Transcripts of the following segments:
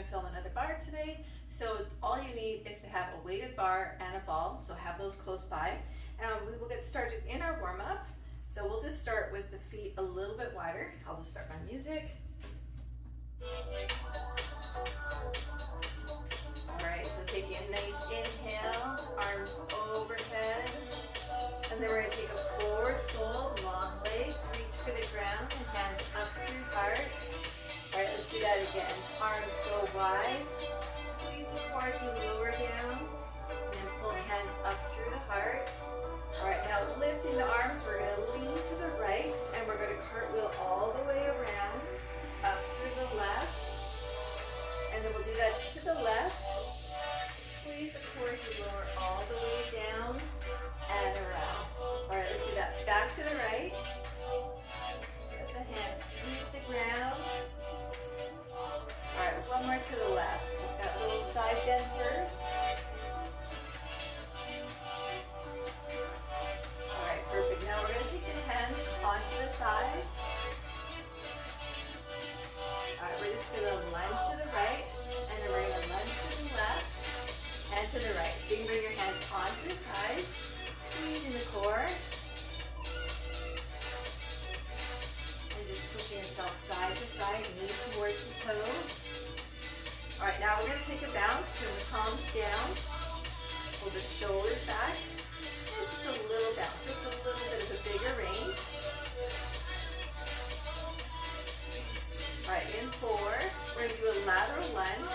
to film another bar today. So all you need is to have a weighted bar and a ball, so have those close by. We will get started in our warm-up. So we'll just start with the feet a little bit wider. I'll just start my music. Alright, so taking a nice inhale, arms overhead. And then we're going to take a forward fold, long legs, reach for the ground, and hands up through heart. Alright, let's do that again. Arms go wide, squeeze the quads and lower down, and then pull hands up through the heart. Alright, now lifting the arms, we're going to lean to the right, and we're going to cartwheel all the way around, up through the left, and then we'll do that to the left. Squeeze the core to lower all the way down, and around. Alright, let's do that. Back to the right. Let the hands sweep the ground. Alright, one more to the left. That little side bend first. Alright, perfect. Now we're going to take the hands onto the thighs. Alright, we're just going to lunge to the right, and then we're going to lunge to the left, and to the right. So you can bring your hands onto the thighs, squeezing the core, and just pushing yourself side to side, knee towards the toe. Alright, now we're going to take a bounce, turn the palms down, pull the shoulders back. This is a little bounce, so it's a little bit of a bigger range. Alright, in 4, we're going to do a lateral lunge.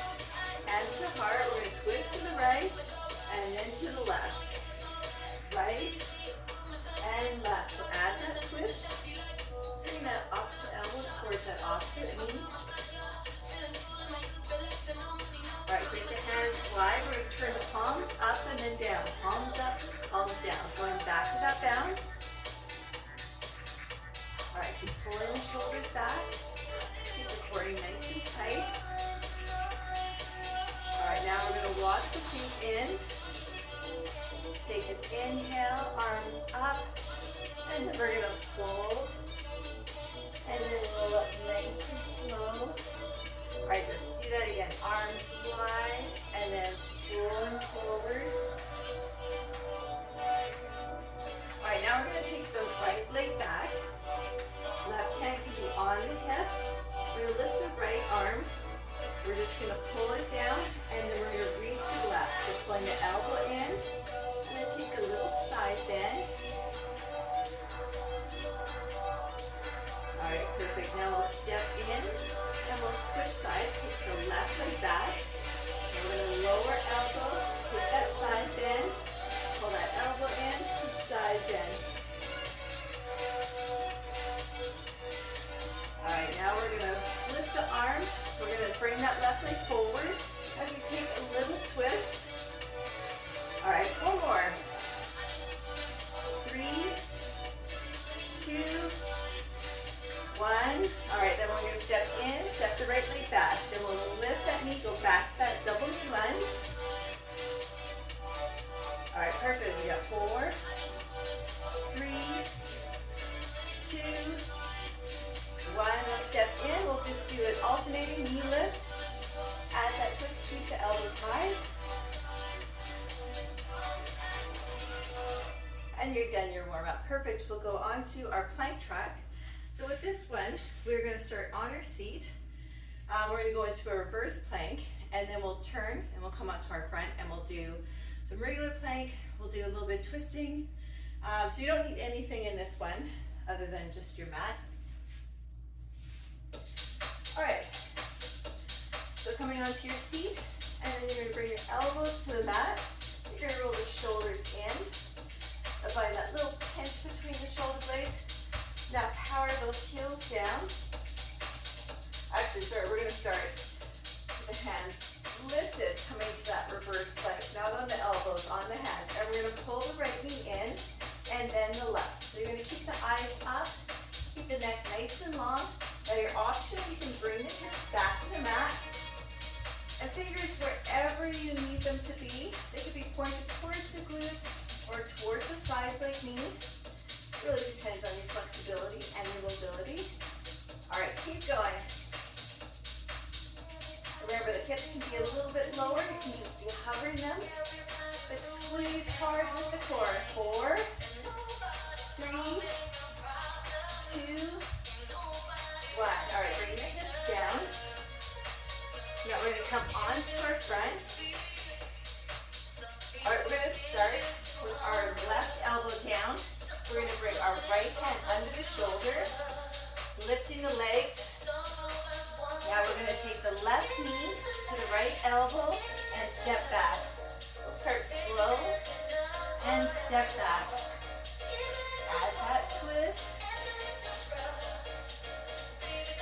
Hands to heart, we're going to twist to the right, and then to the left. Right, and left. So add that twist. Bring that opposite elbow towards that opposite knee. Alright, take the hands wide. We're going to turn the palms up and then down. Palms up, palms down. So I'm back to that bounce. Alright, keep pulling the shoulders back. Keep the core nice and tight. Alright, now we're going to walk the feet in. Take an inhale, arms up, and then we're going to fold. And then roll up nice and slow. Alright, let's do that again. Arms wide, and then rolling forward. Alright, now we're going to take the right leg back. Left hand can be on the hip. We're going to lift the right arm. We're just going to pull it down, and then we're going to reach to the left. So pulling the elbow in, and then take a little side bend. Alright, perfect. Now we'll step in, and we'll switch sides. Take the left leg back. And we're going to lower elbow, take that side bend, pull that elbow in, side bend. Alright, now we're going to lift the arms. We're going to bring that left leg forward as we take a little twist. Alright, 4 more. 3, 2, 1. Alright, then we're going to step in, step the right leg back. Then we'll lift that knee, go back to that double knee lunge. Alright, perfect. We got 4, 3, 2, 1. We'll step in. We'll just do an alternating knee lift. Add that twist, keep the elbows high. And you're done your warm-up. Perfect. We'll go on to our plank track. So with this one, we're going to start on our seat. We're going to go into a reverse plank, and then we'll turn and we'll come out to our front, and we'll do some regular plank. We'll do a little bit of twisting. So you don't need anything in this one other than just your mat. Alright, so coming onto your seat, and then you're going to bring your elbows to the mat. You're going to roll the shoulders in. Apply that little pinch between the shoulder blades. Now power those heels down. Actually, sorry, we're going to start with the hands lifted, coming to that reverse plank. Not on the elbows, on the hands. And we're going to pull the right knee in, and then the left. So you're going to keep the eyes up, keep the neck nice and long. Now your option, you can bring the hips back to the mat, and fingers wherever you need them to be. They could be pointed towards the glutes or towards the sides like me. It really depends on your flexibility and your mobility. Alright, keep going. Remember, the hips can be a little bit lower. You can just be hovering them. But squeeze hard with the core. 4, 3, 2, 1. All right, bring your hips down. Now we're going to come onto our front. All right, we're going to start with our left elbow down. We're going to bring our right hand under the shoulder, lifting the legs. Now we're going to take the left knee to the right elbow and step back. We'll start slow and step back. Add that twist.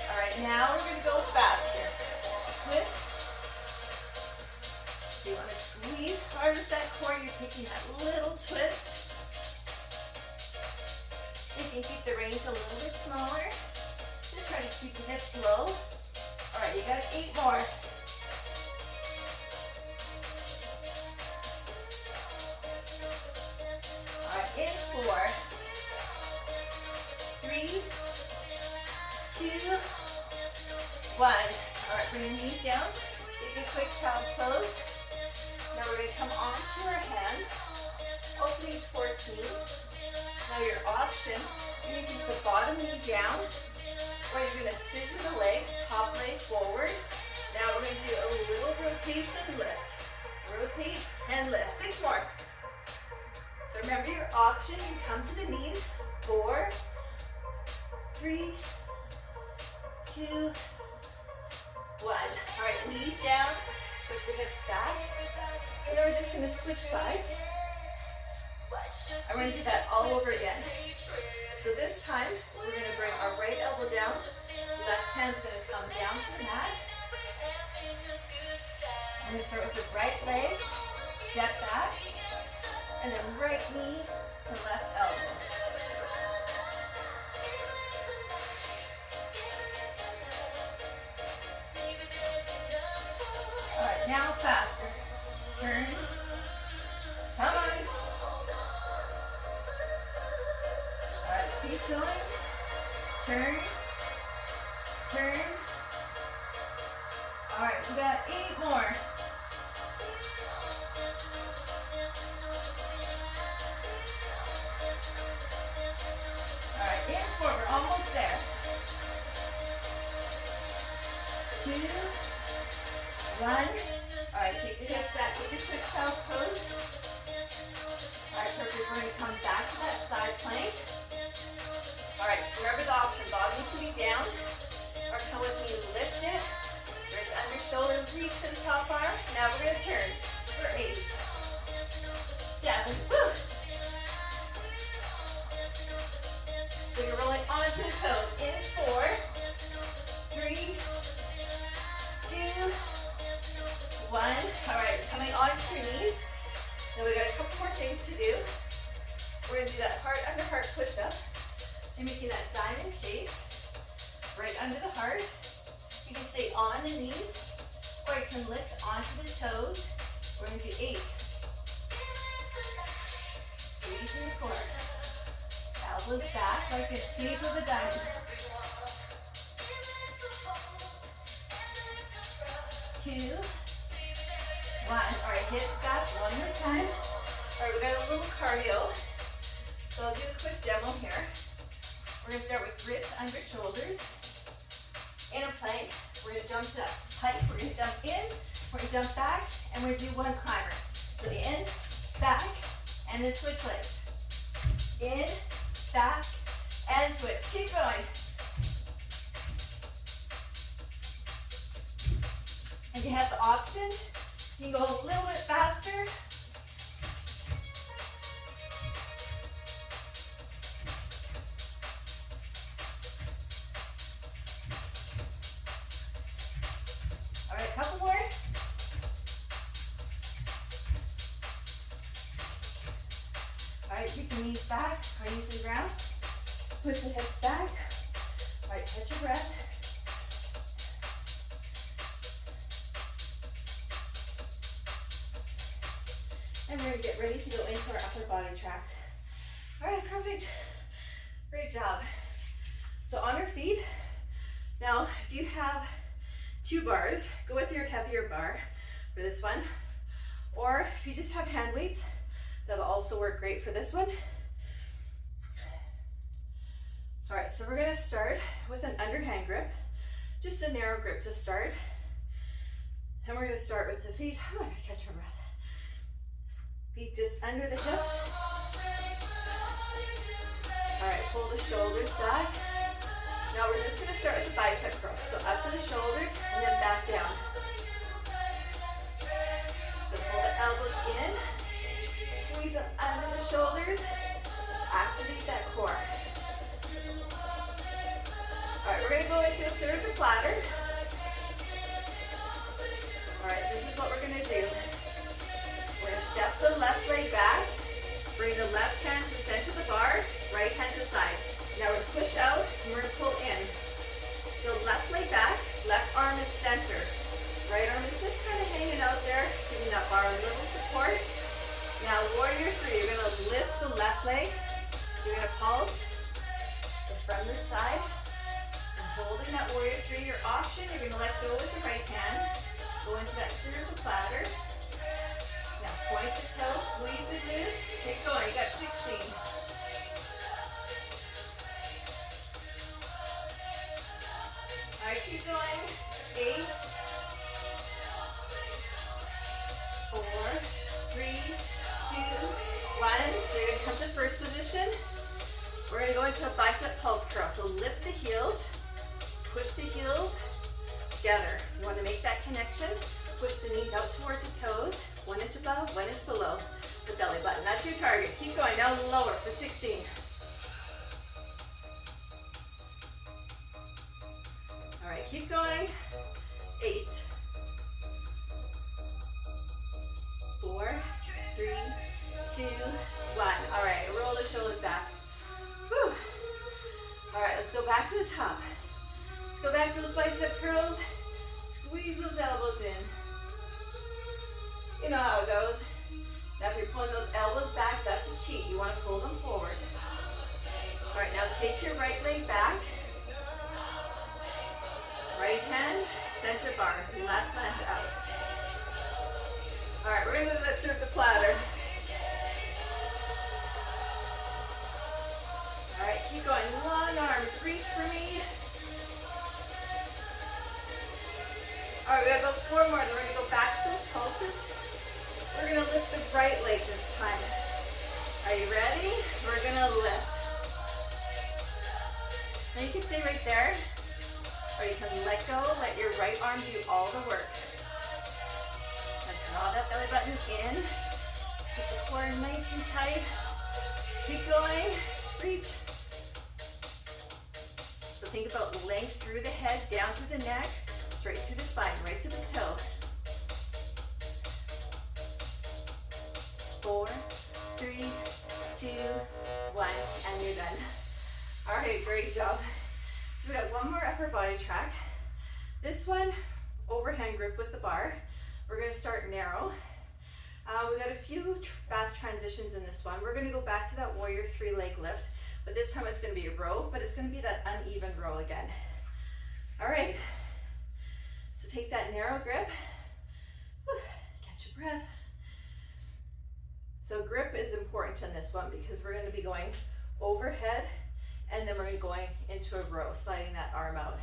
All right, now we're going to go faster. Twist. So you want to squeeze hard with that core. You're taking that little twist. You can keep the range a little bit smaller. Just try to keep the hips low. All right, you got 8 more. All right, in 4, 3, 2, 1. All right, bring your knees down. Take a quick child's pose. Now we're going to come onto our hands, opening towards me. Now your option, you can keep the bottom knee down, or you're going to scissor the legs, top leg forward. Now we're going to do a little rotation lift. Rotate and lift. 6 more. So remember your option, you come to the knees. 4, 3, 2, 1. All right, knees down, push the hips back. And then we're just going to switch sides. And we're going to do that all over again. So this time, we're going to bring our right elbow down. Left hand's going to come down to the mat. I'm going to start with the right leg, step back, and then right knee to left elbow. All right, now faster. Turn. Come on. All right, keep going. Turn. Turn. All right, we got 8 more. All right, in 4, we're almost there. 2, 1. All right, take the hips back. Take a quick child's pose. All right, perfect. We're going to come back to that side plank. All right, remember the option. Bottom can be down. Or come with me, lift it. Wrist under shoulder, reach to the top bar. Now we're going to turn for 8, 7. Woo! So you're rolling onto the toes. In 4, 3, 2, 1. All right, coming onto your knees. Now we got a couple more things to do. We're going to do that heart under heart push-up. You're making that diamond shape right under the heart. You can stay on the knees, or you can lift onto the toes. We're going to do 8. Squeeze in the core. Elbows back like the shape of a diamond. 2, 1. All right, hips back one more time. All right, we got a little cardio. So I'll do a quick demo here. We're going to start with wrists under shoulders. In a plank, we're going to jump to that height. We're going to jump in, we're going to jump back, and we're going to do one climber. So in, back, and then switch legs. In, back, and switch. Keep going. If you have the option, you can go a little bit faster. All right, a couple more. All right, keep the knees back, knees to the ground. Push the hips back. All right, catch your breath. And we're going to get ready to go into our upper body tract. All right, perfect. Great job. So on our feet. Now, if you have 2 bars. Go with your heavier bar for this one. Or if you just have hand weights, that'll also work great for this one. All right, so we're gonna start with an underhand grip, just a narrow grip to start. And we're gonna start with the feet. Oh, I gotta catch my breath. Feet just under the hips. All right, pull the shoulders back. Now we're just gonna start with the bicep curl. So up to the shoulders and then back down. So pull the elbows in, squeeze them under the shoulders, activate that core. All right, we're gonna go into a cervical platter. All right, this is what we're gonna do. We're gonna step the left leg back, bring the left hand to the center of the bar, right hand to the side. Now we're gonna push out and we're gonna pull in. So left leg back, left arm is center. Right arm is just kind of hanging out there, giving that bar a little support. Now warrior 3, you're gonna lift the left leg. You're gonna pulse from the side. Holding that warrior 3, your option, you're going to let go with the right hand. Go into that cervical platter. Now point the toe, squeeze the glutes. Keep going, you got 16. All right, keep going. 8, 4, 3, 2, 1. So you're going to come to first position. We're going to go into a bicep pulse curl. So lift the heels. Push the heels together. You want to make that connection. Push the knees out towards the toes. 1 inch above, 1 inch below the belly button. That's your target. Keep going. Now lower for 16. All right, keep going. 8, 4, 3, 2, 1. All right, roll the shoulders back. Whew. All right, let's go back to the top. Go back to the bicep curls, squeeze those elbows in. You know how it goes. Now if you're pulling those elbows back, that's a cheat. You want to pull them forward. All right, now take your right leg back. Right hand, center bar, left hand out. All right, we're going to do that circle platter. All right, keep going. Long arms, reach for me. All right, we got about 4 more, then we're gonna go back to those pulses. We're gonna lift the right leg this time. Are you ready? We're gonna lift. Now you can stay right there, or you can let go, let your right arm do all the work. Now draw that belly button in, keep the core nice and tight. Keep going, reach. So think about length through the head, down through the neck, straight through the spine, right to the toe. 4, 3, 2, 1, and you're done. All right, great job. So we got one more upper body track. This one, overhand grip with the bar. We're gonna start narrow. We got a few fast transitions in this one. We're gonna go back to that warrior 3 leg lift, but this time it's gonna be a row, but it's gonna be that uneven row again. All right. So take that narrow grip, catch your breath. So grip is important in this one because we're going to be going overhead and then we're going to be going into a row, sliding that arm out.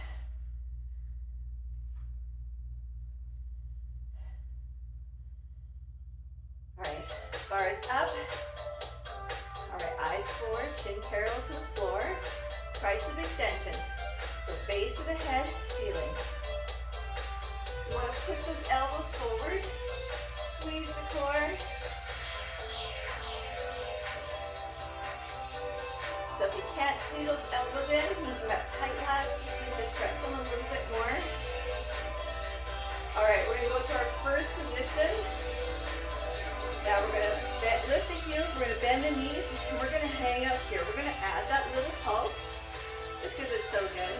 All right, bar is up. All right, eyes forward, chin parallel to the floor, tricep extension. So base of the head, ceiling. You want to push those elbows forward, squeeze the core. So if you can't squeeze those elbows in, means you have tight lats, just need to stretch them a little bit more. All right, we're going to go to our first position. Now we're going to lift the heels, we're going to bend the knees, and we're going to hang out here. We're going to add that little pulse, just because it's so good.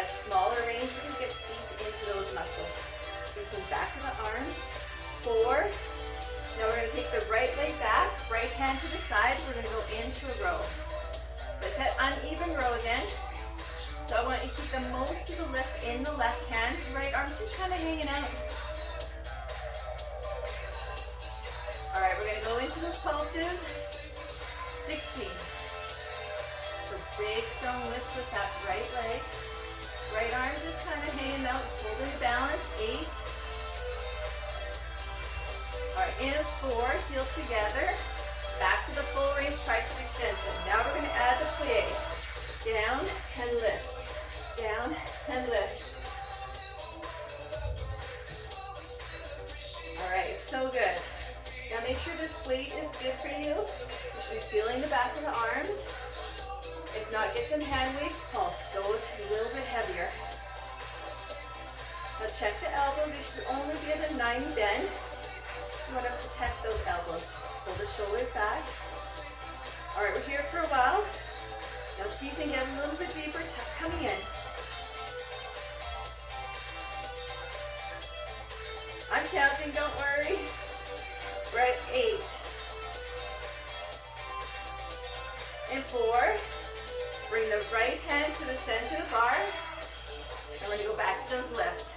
At smaller range, we're going to get deep into those muscles. Reaching back of the arms. 4. Now we're going to take the right leg back, right hand to the side. We're going to go into a row. It's that uneven row again. So I want you to keep the most of the lift in the left hand. Right arm just kind of hanging out. All right, we're going to go into those pulses. 16. So big, strong lift with that right leg. Right arm just kind of hanging out, holding balance. 8. All right, in 4, heels together. Back to the full range tricep extension. Now we're going to add the plie. Down and lift. Down and lift. All right, so good. Now make sure this weight is good for you. You should be feeling the back of the arms. If not, get some hand weights. Pulse. Go a little bit heavier. Now check the elbows. They should only be at a 90 bend. You want to protect those elbows. Pull the shoulders back. All right, we're here for a while. Now see if you can get a little bit deeper. Tuck coming in. I'm counting, don't worry. We're at 8. And 4. Bring the right hand to the center of the bar. And we're going to go back to those lifts.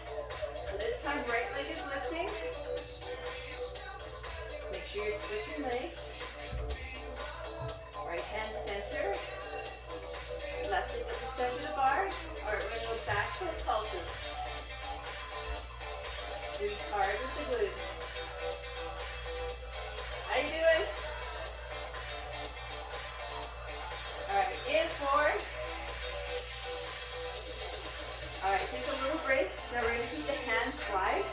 So this time, right leg is lifting. Make sure you're switching legs. Right hand center. Left is at the center of the bar. All right, we're going to go back to the pulses. Squeeze hard with the glute. How you doing? All right, in 4. All right, take a little break. Now we're going to keep the hands wide.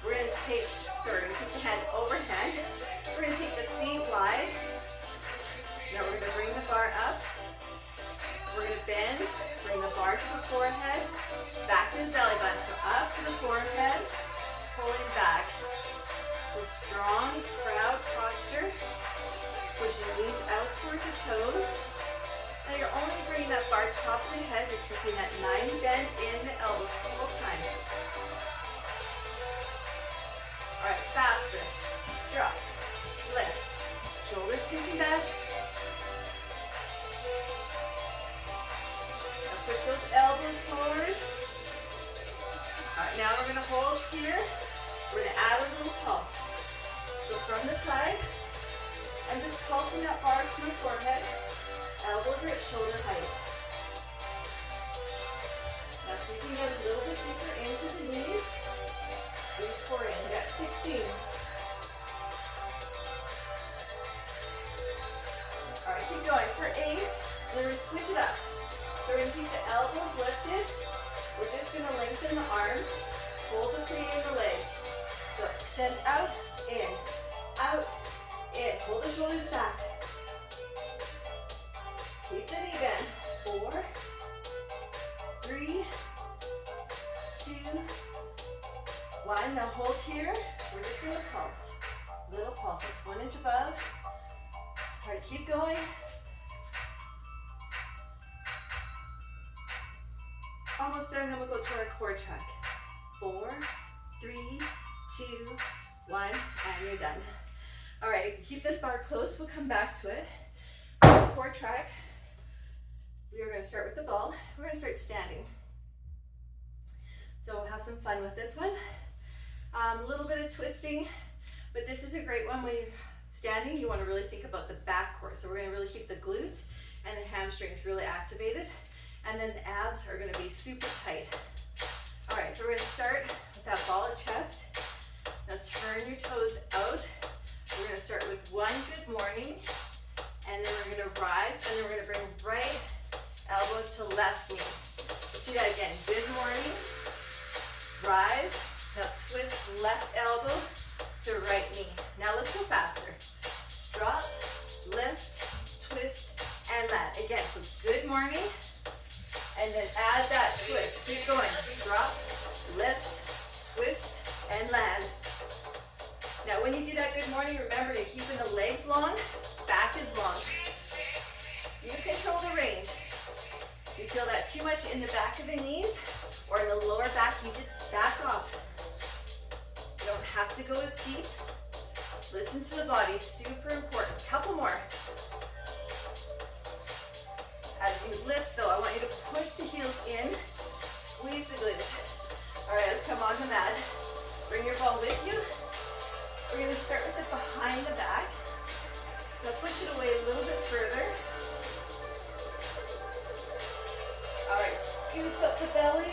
We're going to keep the hands overhead. We're going to take the feet wide. Now we're going to bring the bar up. We're going to bend, bring the bar to the forehead, back to the belly button. So up to the forehead, pulling back. So strong, proud posture. Push your knees out towards the toes. Now you're only bringing that bar top of the head. You're keeping that 90 bend in the elbows the whole time. All right, faster. Drop, lift. Shoulders pinching back. Now push those elbows forward. All right, now we're going to hold here. We're going to add a little pulse. So from the side, I'm just pulsing that bar to my forehead. Elbows are at shoulder height. Now see if you can get a little bit deeper into the knees. Squeeze core in. We got 16. All right, keep going. For 8, we're going to switch it up. So we're going to keep the elbows lifted. We're just going to lengthen the arms. Hold the plie in the legs. So extend out, in, out, in. Hold the shoulders back. Keep the knee bend. 4, 3, 2, 1. Now hold here. We're just going to pulse. Little pulses, 1 inch above. All right, keep going. Almost there, and then we'll go to our core track. 4, 3, 2, 1, and you're done. All right, keep this bar close. We'll come back to it. Core track. We are going to start with the ball. We're going to start standing. So we'll have some fun with this one. A little bit of twisting, but this is a great one when you're standing. You want to really think about the back core. So we're going to really keep the glutes and the hamstrings really activated. And then the abs are going to be super tight. All right, so we're going to start with that ball at chest. Now turn your toes out. We're going to start with 1 good morning. And then we're going to rise, and then we're going to bring right elbow to left knee. Let's do that again. Good morning. Rise. Now twist left elbow to right knee. Now let's go faster. Drop, lift, twist, and land. Again, so good morning. And then add that twist. Keep going. Drop, lift, twist, and land. Now when you do that good morning, remember you're keeping the legs long, back is long. You control the range. You feel that too much in the back of the knees or in the lower back, you just back off. You don't have to go as deep. Listen to the body, super important. Couple more. As you lift though, I want you to push the heels in, squeeze the glutes. Alright, let's come on the mat. Bring your ball with you. We're going to start with it behind the back. Now push it away a little bit further. Alright, scoop up the belly.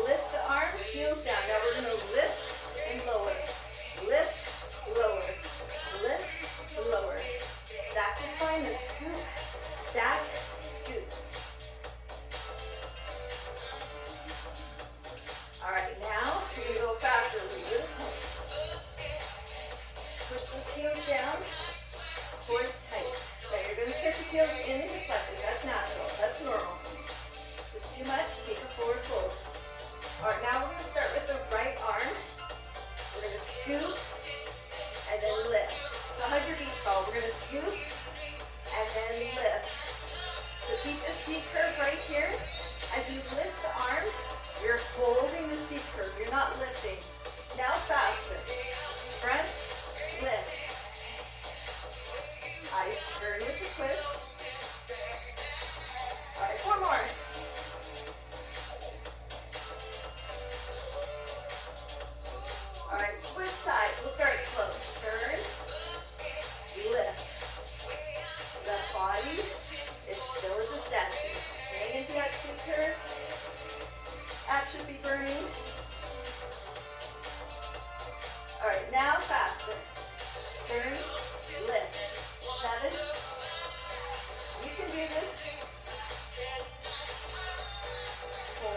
Lift the arms, heels down. Now we're going to lift and lower. Lift, lower. Lift, lower. Stack the spine and scoop. Stack, scoop. Alright, now we're going to go faster. We're going to push. Push those heels down. Core is tight. Now you're going to start the heels in and deflecting. That's natural. That's normal. If it's too much, take a forward fold. Alright, now we're going to start with the right arm. We're going to scoop and then lift. So hug your beach ball. We're going to scoop and then lift. So keep the C curve right here. As you lift the arm, you're holding the C curve. You're not lifting. Now faster. Front, lift. I turn with the twist. Alright, four more. Alright, switch sides. We'll start slow. Turn, lift. That body is still as a statue. Hang into that C curve. Action be burning. Alright, now faster. Turn, lift. 7. You can do this. 4,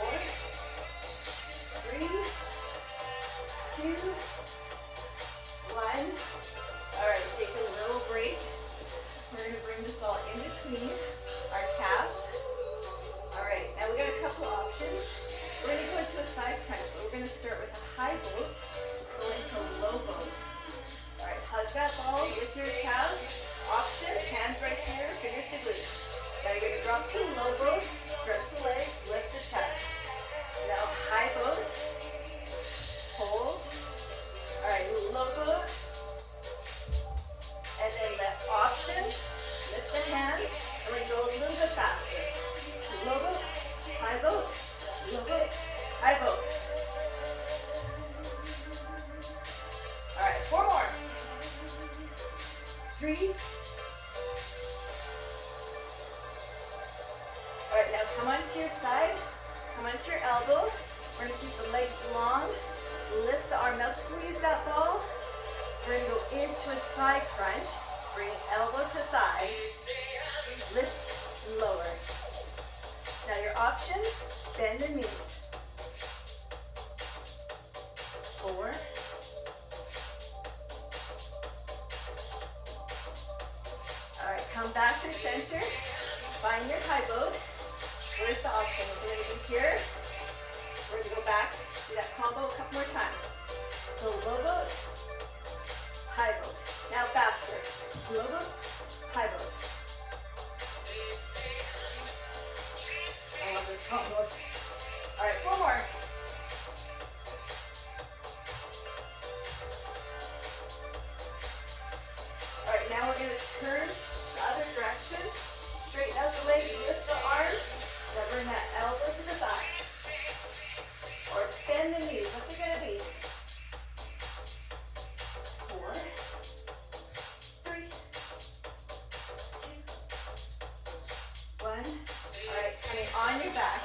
3, 2, 1. Alright, take a little break. We're going to bring this ball in between our calves. Alright, now we got a couple options. We're going to go into a side crunch, but we're going to start with a high boat, go into a low boat. Alright, hug that ball with your calves. Option, hands right here, fingers to glutes. Now you're going to drop to low boat, stretch the legs, lift the chest. Now high boat, hold. Alright, low boat. And then left option, lift the hands, and we're going to go a little bit faster. Low boat, high boat, low boat, high boat. Alright, 4 more. 3. Alright, now come onto your side, come onto your elbow. We're going to keep the legs long, lift the arm. Now squeeze that ball. We're going to go into a side crunch. Bring elbow to thigh, lift, lower. Now your option, bend the knees. 4. Alright, come back to center. Find your high boat. Where's the option? We're going to be here. We're going to go back. Do that combo a couple more times. So low boat, high boat. Now faster. Low boat, high boat. I love this combo. Alright, 4 more. Alright, now we're going to turn the other direction. Straighten out the legs, lift the arms. Now bring that elbow to the back. Or bend the knees. What's it going to be? 4, 3, 2, 1. Alright, coming on your back.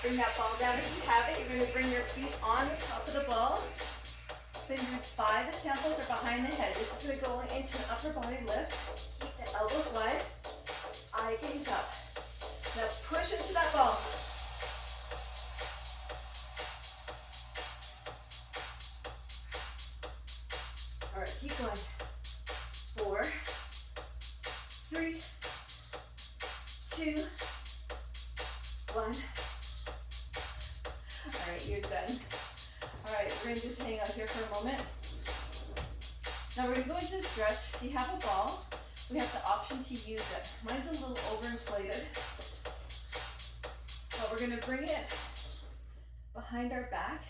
Bring that ball down if you have it. You're going to bring your feet on the top of the ball. Fingers by the temples or behind the head. This is going to go into an upper body lift. Keep the elbows wide. Eye gaze up. Now push into that ball. Alright, keep going. 4, 3, 2, 1. Alright, you're done. Alright, we're going to just hang out here for a moment. Now we're going to go into the stretch. You have a ball. We have the option to use it. Mine's a little overinflated. But we're going to bring it behind our back.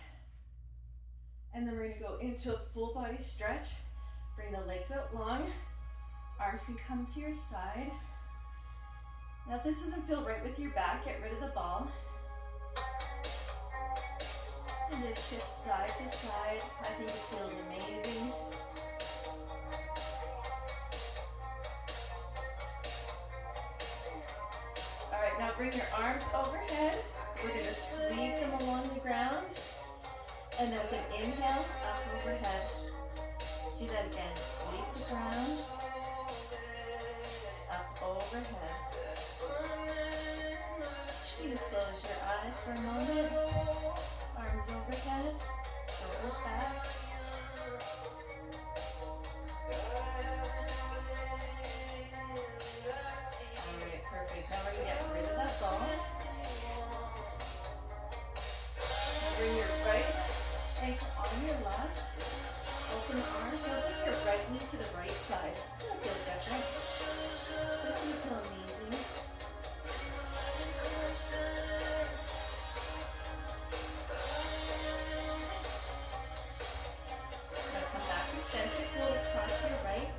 And then we're going to go into a full body stretch. Bring the legs out long. Arms can come to your side. Now if this doesn't feel right with your back, get rid of the ball. think it feels amazing. All right, now bring your arms overhead. We're going to sweep them along the ground. And then with an inhale, up overhead. See that again. Sweep the ground. Up overhead. You can close your eyes for a moment. Arms overhead. Shoulders back. Alright, perfect. Now we're going to get rid of that ball. Bring your right ankle on your left. Open the arms. Now bring your right knee to the right side. It's going to feel different. This will feel amazing. Now come back to center. Float across your right.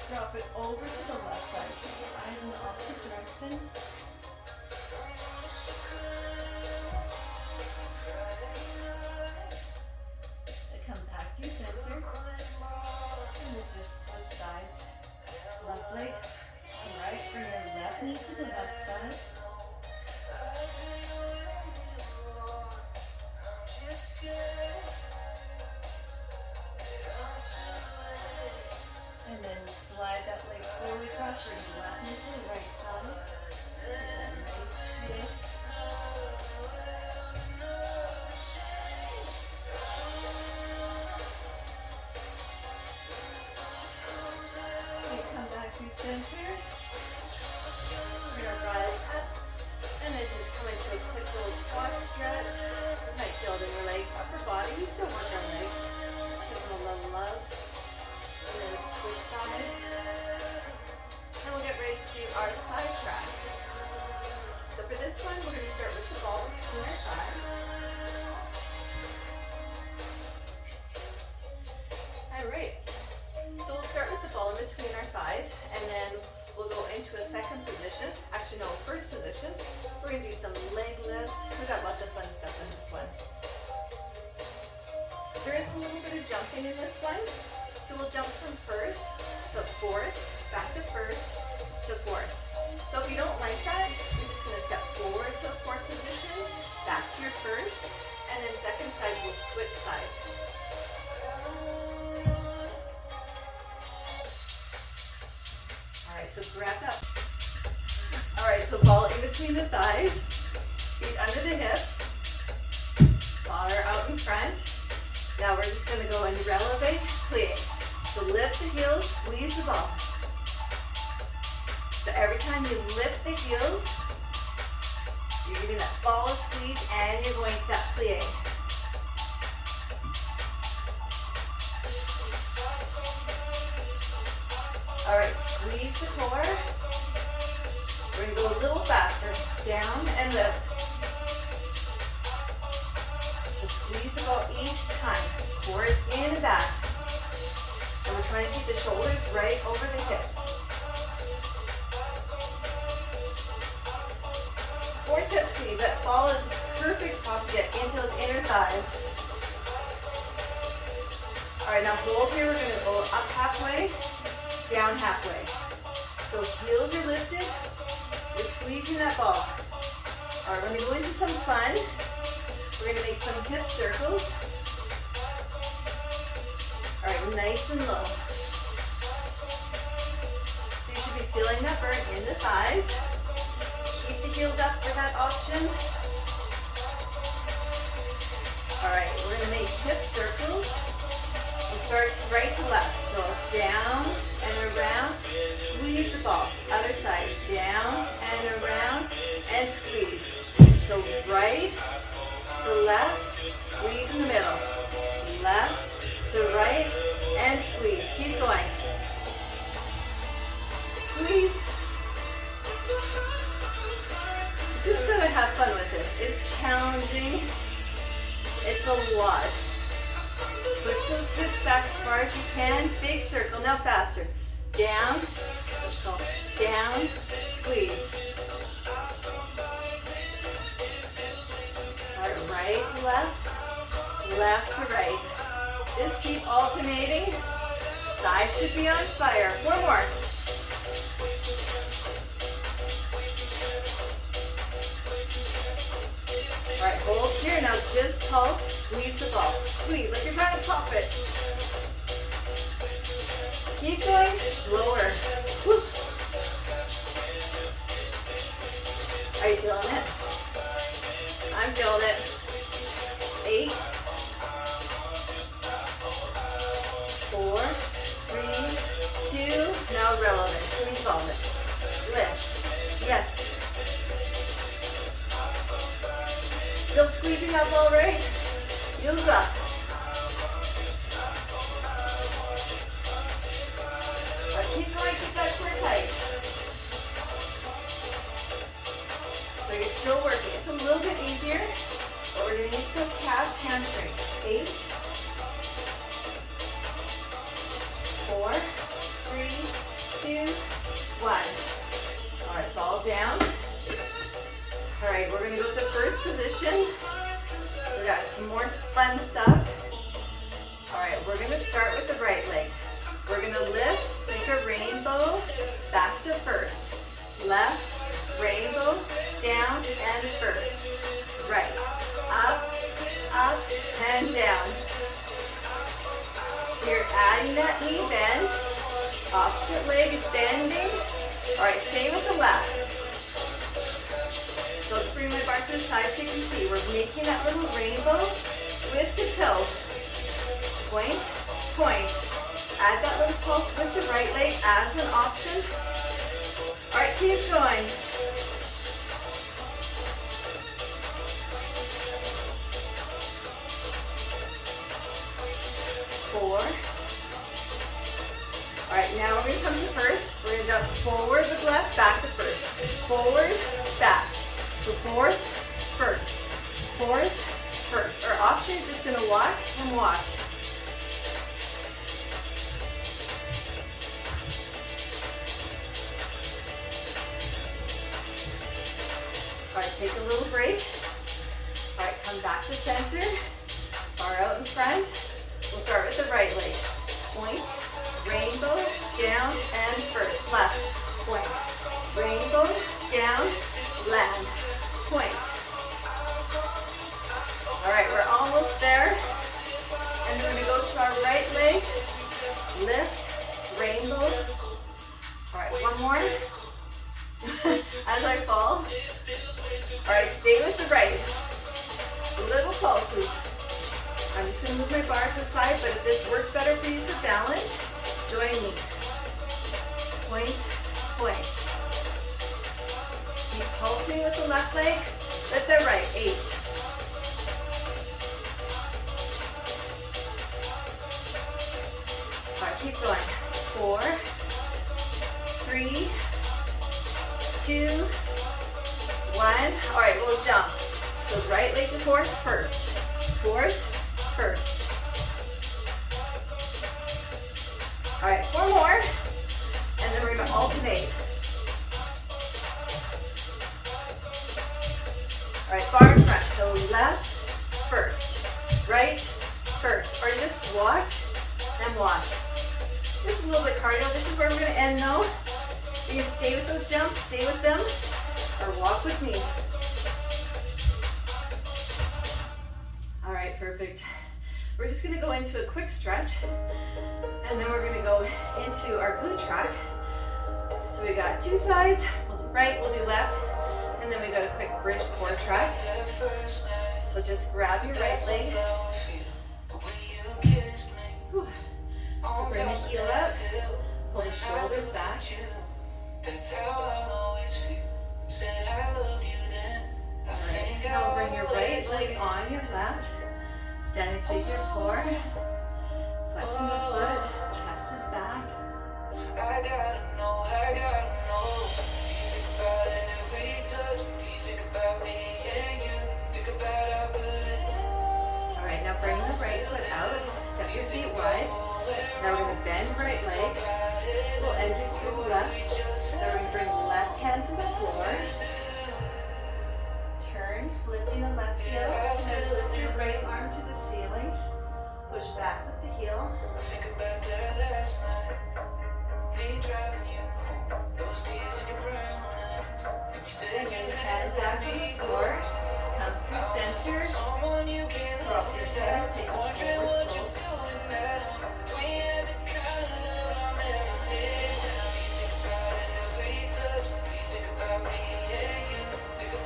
Drop it over to the left side. Keep your eyes in the opposite direction. Come back to center. And we'll just switch sides. Left leg, right. Bring your left knee to the left side. And then slide that leg slowly across. Bring your left knee to the right side. And nice twist. Center. We're going to rise up and then just come into a quick little quad stretch. You might feel it in your legs, upper body. We still work our legs. Give them a little love. And then switch sides. And we'll get ready to do our thigh track. So for this one, we're going to start with the ball between our thighs. Alright. So we'll start with the ball in between our thighs, and then we'll go into a second position. Actually, no, first position. We're going to do some leg lifts. We've got lots of fun stuff in this one. There is a little bit of jumping in this one. So we'll jump from first to fourth, back to first to fourth. So if you don't like that, you're just going to step forward to a fourth position, back to your first, and then second side, we'll switch sides. So grab that. Alright, so ball in between the thighs, feet under the hips, bar out in front. Now we're just going to go and releve, plie. So lift the heels, squeeze the ball. So every time you lift the heels, you're giving that ball a squeeze and you're going to that plie. Alright, squeeze the core. We're going to go a little faster. Down and lift. Just squeeze the ball each time. Core is in and back. And we're trying to keep the shoulders right over the hips. Four-set squeeze. That ball is perfect spot to get into those inner thighs. Alright, now hold here. We're going to go up halfway. Down halfway. So heels are lifted. We're squeezing that ball. Alright, we're going to go into some fun. We're going to make some hip circles. Alright, nice and low. So you should be feeling that burn in the thighs. Keep the heels up for that option. Alright, we're going to make hip circles. Start right to left. So down and around, squeeze the ball. Other side, down and around, and squeeze. So right to left, squeeze in the middle. Left to right, and squeeze. Keep going. Squeeze. Just gotta have fun with this. It's challenging. It's a lot. Push those hips back as far as you can. Big circle. Now faster. Down. Let's go. Down. Squeeze. All right, right to left. Left to right. Just keep alternating. Thighs should be on fire. One more. Alright, hold here. Now just pulse. Squeeze the ball. Squeeze like you're trying to pop it. Keep going. Lower. Woo. Are you feeling it? I'm feeling it. 8, 4, 3, 2. Now relevant. Squeeze all it. Lift. Yes. Still squeezing up, all right? Heels up. But keep going, keep that core tight. So you're still working. It's a little bit easier, but we're going to use those calves, hamstrings. 8, 4, 3, 2, 1. All right, fall down. All right, we're going to go to first position. We got some more fun stuff. All right, we're going to start with the right leg. We're going to lift, make a rainbow, back to first. Left, rainbow, down, and first. Right, up, and down. So you're adding that knee bend. Opposite leg is bending. All right, stay with the left. So let's bring my bar to the side so you can see. We're making that little rainbow with the toe. Point, point. Add that little pulse with the right leg as an option. All right, keep going. 4. All right, now we're going to come to first. We're going to jump forward with left, back to first. Forward, back. So fourth, first. Fourth, first. Our option is just going to walk and walk. All right, take a little break. All right, come back to center. Bar out in front. We'll start with the right leg. Point, rainbow, down, and first. Left, point, rainbow, down, land, point. All right, we're almost there. And we're going to go to our right leg. Lift, rainbow. All right, one more. As I fall. All right, stay with the right. Little pulses. I'm just going to move my bar to the side, but if this works better for you for balance, join me. Point, point. Keep pulsing with the left leg. Lift the right. 8. All right, keep going. 4, 3, 2, 1. All right, we'll jump. So right leg to fourth, first. Fourth, first. All right, 4 more, and then we're going to alternate. All right, bar in front. So left, first. Right, first. Or just walk and walk. Just a little bit cardio. This is where we're going to end though. You can stay with those jumps, stay with them, or walk with me. All right, perfect. We're just going to go into a quick stretch, and then we're going to go into our glute track. So we got 2 sides. We'll do right, we'll do left, and then we got a quick bridge core track. So just grab your right leg. Whew. So bring the heel up, pull the shoulders back. Alright, now bring your right leg on your left. Standing figure 4. Flexing the foot, chest is back. I gotta know. Do you think about every touch? Do you think about me and you? Think about how good. Alright, now bring the right foot out. Step your feet wide. Now we're going to bend right leg. We'll enter through the left. Now we're going to bring the left hand to the floor. Turn, lifting the left heel. And then lift your right arm to the ceiling. Push back with the posture. Drop your head, take a forward fold.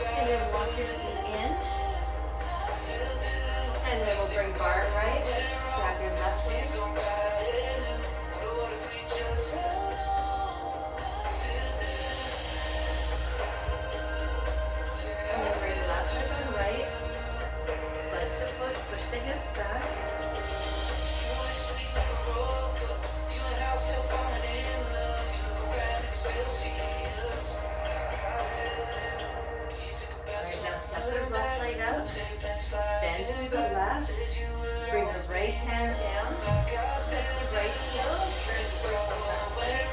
And then walk your feet in. And then we'll bring bar right. Grab your left leg. And then bring the left leg on right. Flex the foot, push the hips back. Bend to the left, bring the right hand down, right heel, turn to the left leg.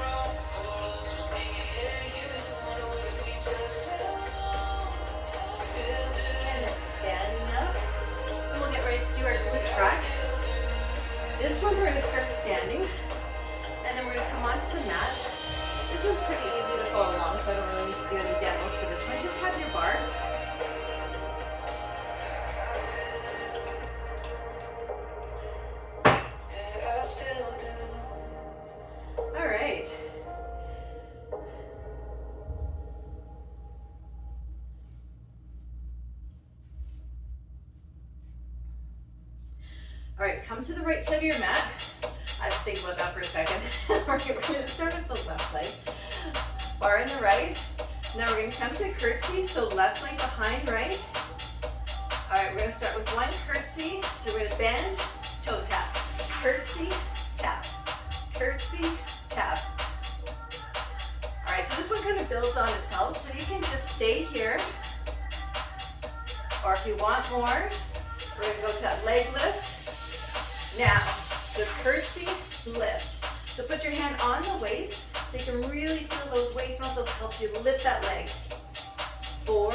And then standing up. And we'll get ready to do our glute track. This one we're going to start standing, and then we're going to come onto the mat. This one's pretty easy to follow along, so I don't really need to do any demos for this one. Just have your bar. All right, come to the right side of your mat. I have to think about that for a second. All right, we're going to start with the left leg. Bar in the right. Now we're going to come to curtsy, so left leg behind right. All right, we're going to start with one curtsy. So we're going to bend, toe tap. Curtsy, tap. Curtsy, tap. All right, so this one kind of builds on itself, so you can just stay here. Or if you want more, we're going to go to that leg lift. Now, the curtsy lift. So put your hand on the waist so you can really feel those waist muscles help you lift that leg. 4,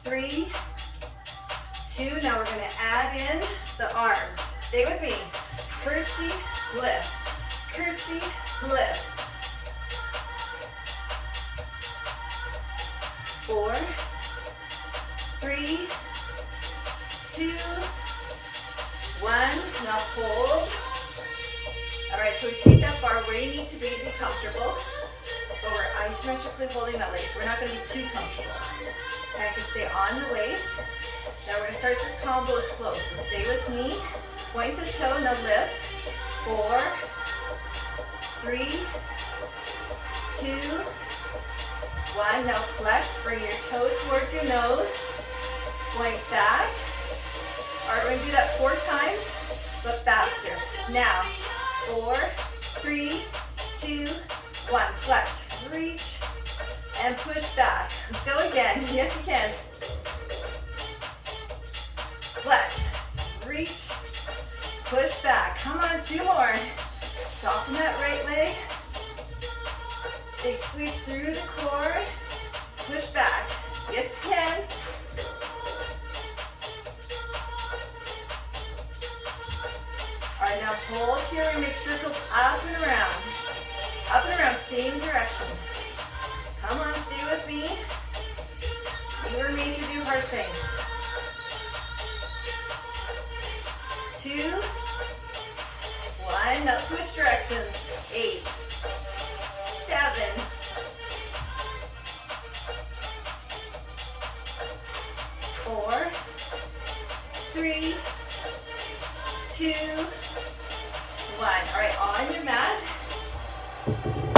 3, 2. Now we're going to add in the arms. Stay with me. Curtsy, lift. Curtsy, lift. 4, 3, 2, 1, now hold. All right, so we take that bar where you need to be comfortable, but we're isometrically holding that leg, so we're not going to be too comfortable. And I can stay on the waist. Now we're going to start this combo slow, so stay with me. Point the toe, now lift. 4, 3, 2, 1. Now flex, bring your toe towards your nose. Point back. All right, we're going to do that 4 times, but faster. Now, 4, 3, 2, 1. Flex, reach, and push back. Let's go again. Yes, you can. Flex, reach, push back. Come on, 2 more. Soften that right leg. Big squeeze through the core. Push back. Yes, you can. Alright, now hold here and make circles up and around. Up and around, same direction. Come on, stay with me. You are made to do hard things. 2, 1, now switch directions. 8, 7, 4, 3, 2, 1. All right, on your mat.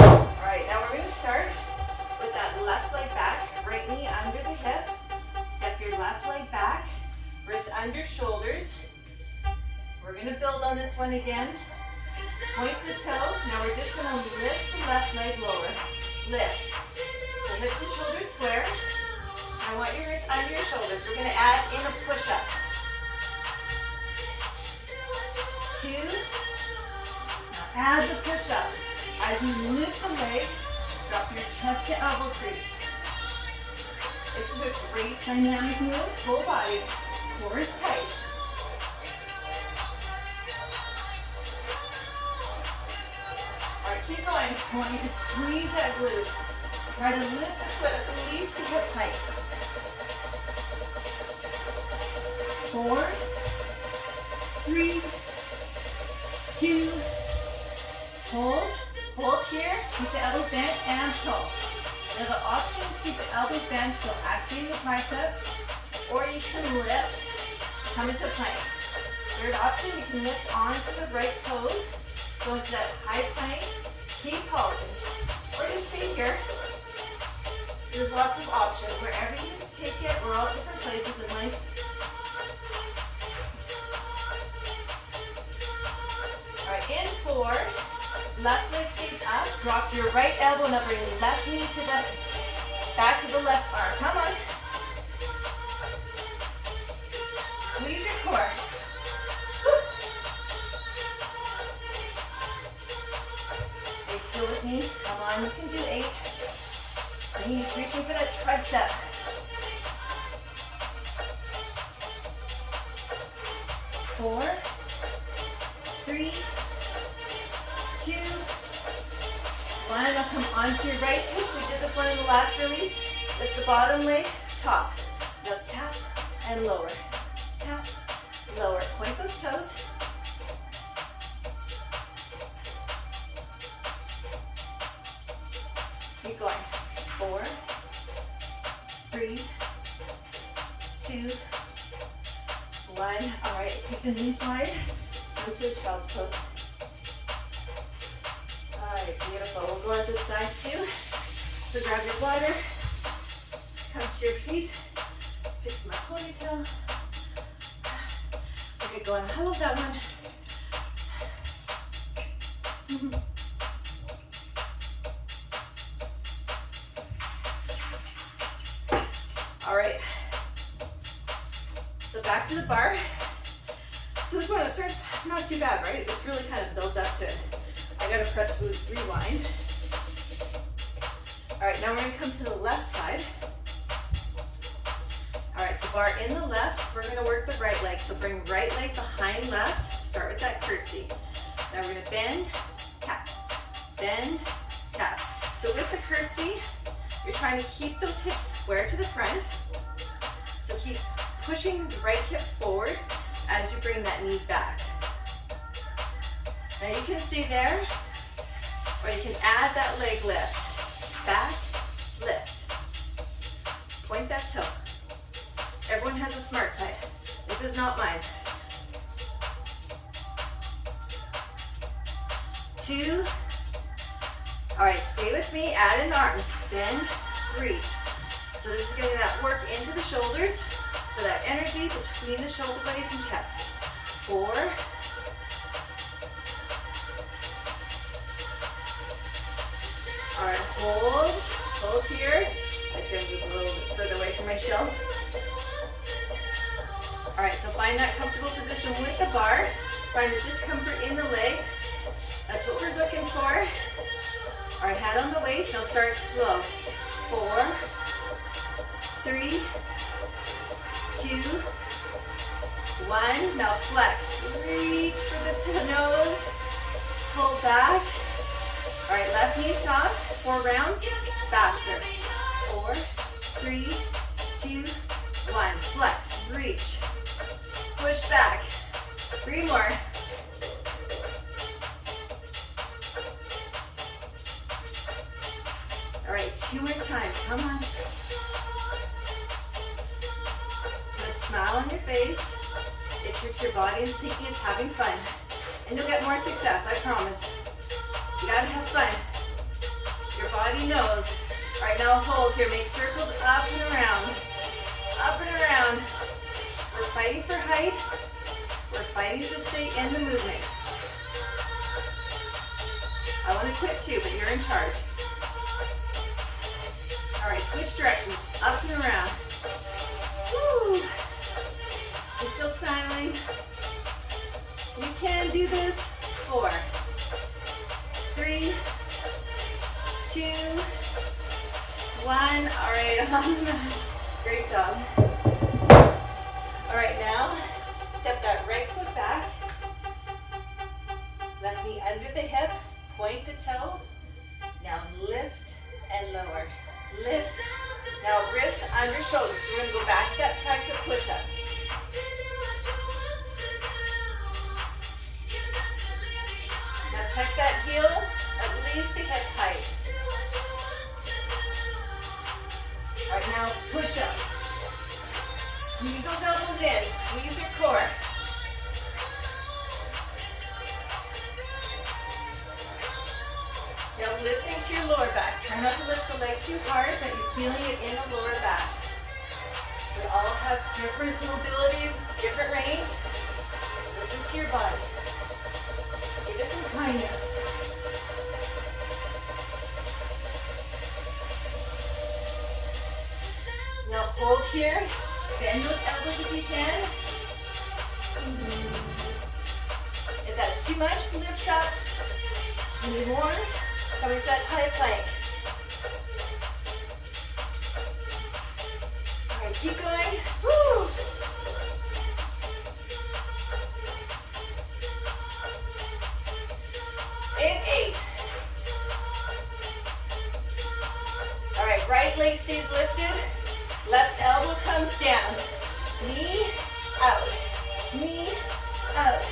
All right, now we're going to start with that left leg back, right knee under the hip. Step your left leg back, wrist under shoulders. We're going to build on this one again. Point the toe. Now we're just going to lift the left leg lower. Lift. So hips and shoulders square. I want your wrist under your shoulders. We're going to add in a push-up. 2. Add the push-up. As you lift the leg, drop your chest to elbow crease. This is a great dynamic move, full body. Core is tight. Alright, keep going. I want you to squeeze that glute. Try to lift the foot at the least to hip height. 4, 3, 2, hold. Hold here, keep the elbows bent and pull. You have the option to keep the elbows bent, so activating the triceps, or you can lift, come into plank. Third option, you can lift onto the right toes, go into that high plank, keep pulsing. Or just stay here. There's lots of options. Wherever you can take it, we're all at different places in life. Alright, in 4. Left leg stays up. Drop your right elbow and up, bring your left knee to the back to the left arm. Come on. Squeeze your core. Woo. Stay still with me. Come on, you can do 8. Knees reaching for that tricep. 4, 3, 2, 1. Now come onto your right hip. We did this one in the last release. Lift the bottom leg, top. Now tap and lower. Tap, lower. Point those toes. Keep going. 4, 3, 2, 1. All right, take the knees wide. Onto a child's pose. Beautiful. We'll go on this side too. So grab your water, come to your feet, fix my ponytail. Okay, go on. I love that one. All right. So back to the bar. So this one, it starts not too bad, right? It just really kind of builds up to it. I gotta press rewind. All right, now we're gonna come to the left side. All right, so bar in the left, we're gonna work the right leg. So bring right leg behind left, start with that curtsy. Now we're gonna bend, tap, So with the curtsy, you're trying to keep those hips square to the front. So keep pushing the right hip forward as you bring that knee back. Now you can stay there, or you can add that leg lift. Back, lift. Point that toe. Everyone has a smart side. This is not mine. 2. All right, stay with me, add in arms. Bend, reach. So this is getting that work into the shoulders, for that energy between the shoulder blades and chest. 4. All right, hold here. I just gotta move a little bit further away from my shelf. All right, so find that comfortable position with the bar. Find the discomfort in the leg. That's what we're looking for. All right, hand on the waist. Now start slow. 4, 3, 2, 1. Now flex. Reach for the nose. Pull back. All right, left knee soft. 4 rounds, faster. 4, 3, 2, 1. Flex, reach, push back. 3 more. All right, 2 more times. Come on. Put a smile on your face. It tricks your body into thinking it's having fun, and you'll get more success. I promise. You gotta have fun. Your body knows. All right, now hold here. Make circles up and around. Up and around. We're fighting for height. We're fighting to stay in the movement. I want to quit too, but you're in charge. All right, switch directions. Up and around. Woo! You're still smiling. You can do this. 4, 3, 2, 1. All right, great job. All right, now step that right foot back. Left knee under the hip. Point the toe. Now lift and lower. Lift. Now wrists under shoulders. We're going to go back to that tricep push-up. that heel at least to get tight. All right, now push up. Squeeze those elbows in. Squeeze your core. Now listen to your lower back. Try not to lift the leg too hard, but you're feeling it in the lower back. We all have different mobility, different range. Listen to your body. Give it some kindness. Now hold here. Bend those elbows if you can. If that's too much, lift up. Need more. Coming to that high plank. All right, keep going. Woo! In 8. All right, right leg stays lifted. Left elbow comes down. Knee out. Knee out.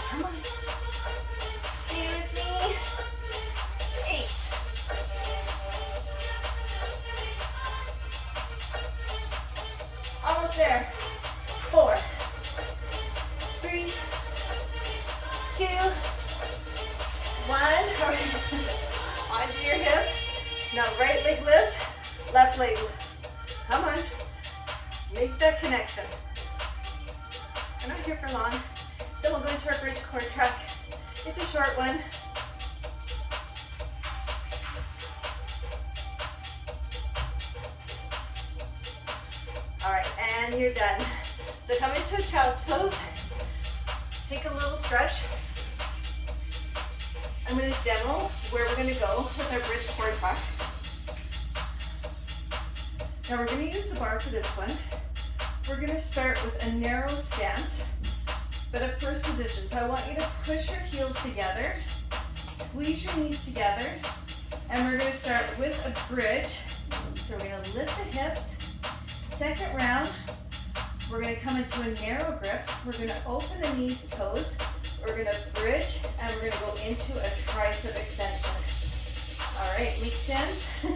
Come on. Stay with me. 8. Almost there. 4. 3. 2. 1. Onto your hip. Now right leg lift, left leg lift. Come on. Make that connection. We're not here for long. Then we'll go into our bridge core truck. It's a short one. Alright, and you're done. So come into a child's pose. Take a little stretch. I'm going to demo where we're going to go with our bridge core truck. Now we're going to use the bar for this one. We're going to start with a narrow stance, but at first position. So I want you to push your heels together, squeeze your knees together, and we're going to start with a bridge. So we're going to lift the hips. Second round, we're going to come into a narrow grip. We're going to open the knees, toes. We're going to bridge, and we're going to go into a tricep extension. All right, makes sense?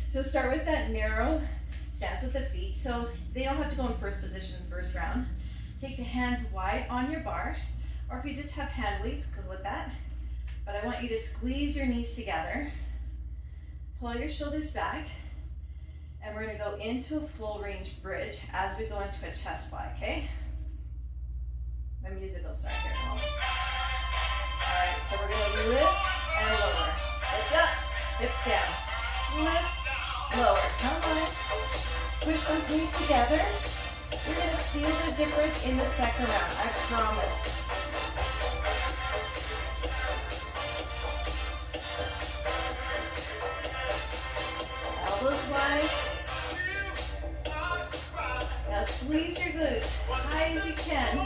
So start with that narrow stance with the feet. So they don't have to go in first position first round. Take the hands wide on your bar, or if you just have hand weights, go with that. But I want you to squeeze your knees together, pull your shoulders back, and we're going to go into a full range bridge as we go into a chest fly, okay? My music will start here in a moment. Alright, so we're going to lift and lower. Hips up, hips down. Lift, lower. Come on. Push those knees together. You're going to feel the difference in the second round, I promise. Elbows wide. Now squeeze your glutes high as you can.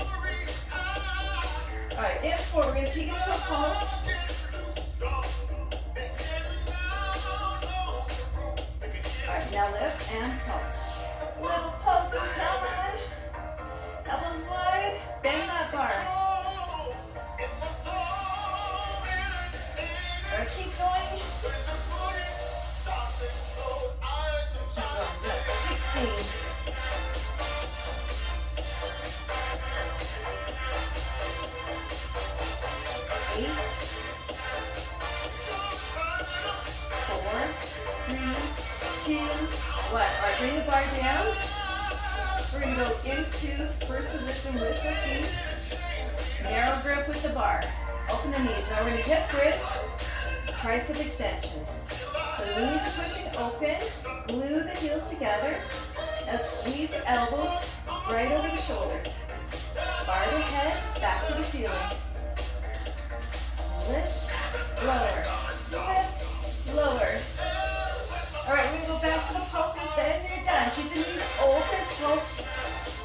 All right, in 4, we're going to take it to a pulse. All right, now lift and pulse. Little pulse, come on. Elbows wide, bang that bar. All right, keep going. Keep going, good. 16. 1. All right, bring the bar down. We're going to go into first position with the feet. Narrow grip with the bar. Open the knees. Now we're going to hip bridge, tricep extension. So the knees are pushing open. Glue the heels together. Now squeeze the elbows right over the shoulders. Bar the head back to the ceiling. Lift, lower. Lift, lower. All right, we're going to go back to the pulses, then you're done. Keep the knees open,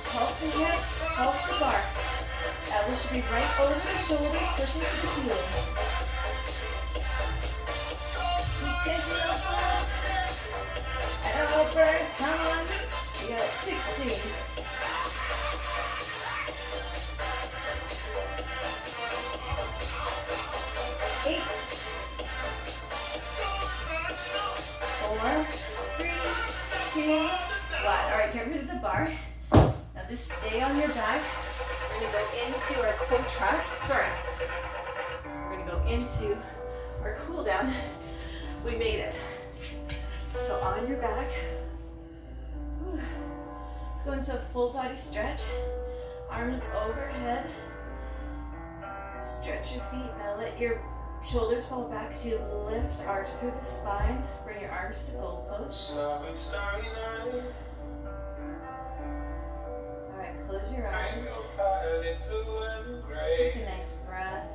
pulse the hips, pulse the bar. Elbows should be right over the shoulders, pushing to the ceiling. Keep pinching those toes. And elbow bird, come on. You got 16. 8, 4, 3, 2, 1. All right, get rid of the bar. Now just stay on your back. We're going to go into our cold track. Sorry. We're going to go into our cool down. We made it. So on your back. Whew. Let's go into a full body stretch. Arms overhead. Stretch your feet. Now let your shoulders fall back as you lift, arch through the spine. Bring your arms to goal pose. Alright, close your eyes. Take a nice breath.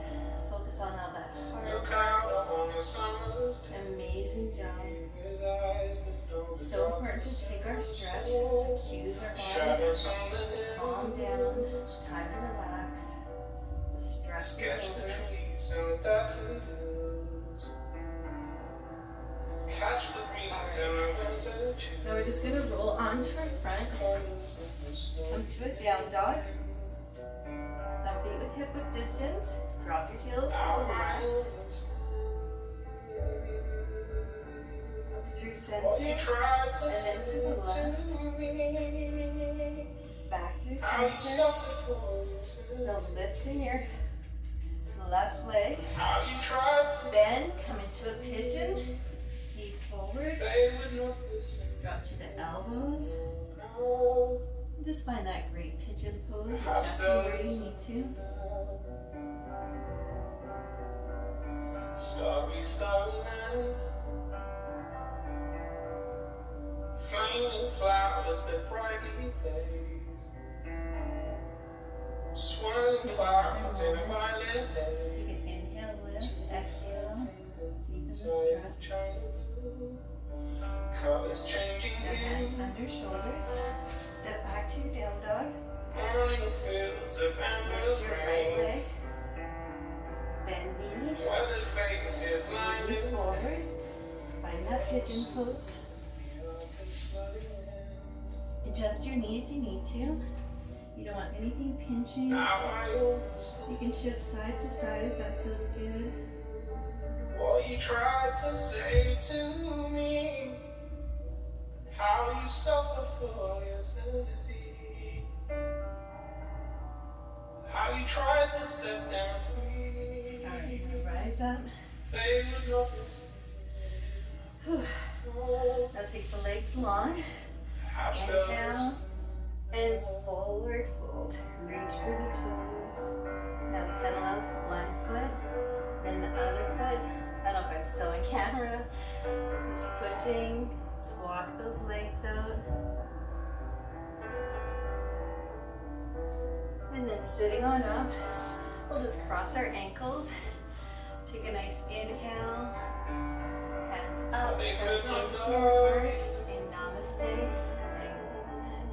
Focus on all that heart. Amazing job. So important to take our stretch, accuse our body, calm down, time to relax. The stress is over. And the daffodils catch the breeze and the winter chill. Now we're just going to roll onto our front. Come to a down dog. Now feet with hip width distance. Drop your heels to the left. Up through center. And then to the left. Back through center. Now lifting your left leg. Then come into a pigeon. Feet forward. Drop to the elbows. Just find that great pigeon pose. Adjust where you need to. Starry night. Flaming flowers that brightly blaze. Swirling clouds in a violet haze. Take an inhale, lift, exhale. Deepen the stretch. Colors changing. Now hands under shoulders. Step back to your down dog. Morning fields of emerald Lift your right rain. leg. Bend knee. Weathered faces lined Feet in forward. Find that pigeon pose. Adjust your knee if you need to. You don't want anything pinching. You can shift side to side if that feels good. What you tried to say to me, how you suffer for your sanity, how you tried to set them free. Alright, now rise up. They would not listen. Now take the legs long. Inhale and forward fold. Reach for the toes. Now pedal up one foot, then the other foot. I don't know if I'm still on camera. Just pushing. Just walk those legs out. And then sitting on up, we'll just cross our ankles. Take a nice inhale. Hands up and into your heart. And namaste.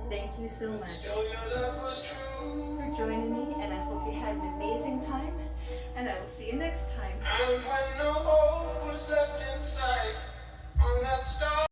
Thank you so much for joining me, and I hope you had an amazing time, and I will see you next time. And when no hope was left inside on that star